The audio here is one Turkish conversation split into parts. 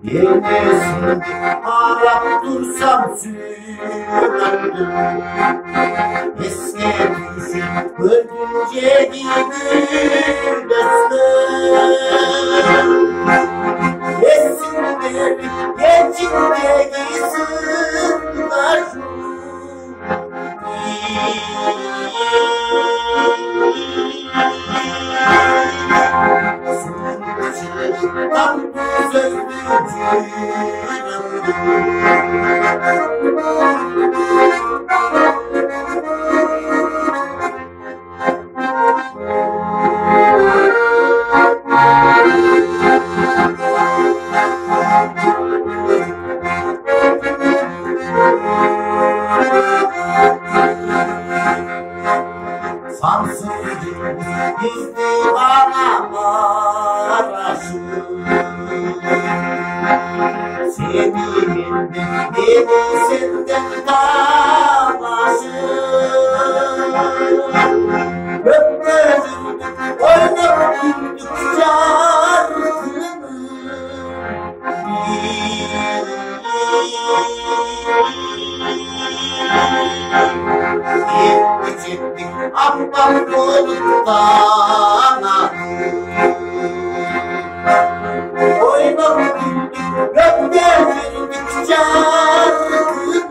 Yenesini arap dursam süründüm. Esnediysin öldünce gidin dostum. Esinleri geçinde gitsin karşım. Tam sözlü sansıcı bizde bana maraşı. Senin beni senden dağlaşı. Öpmedim oynap güldük şarkını. Gitti çektik ahbap yolundan. Oynap güldük gönderdik şarkını.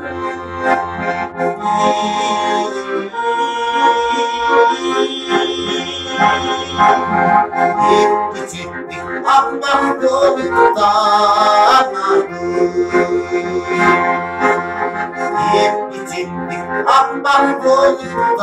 Gitti çektik ahbap yolundan. Gitti çektik ahbap yolundan.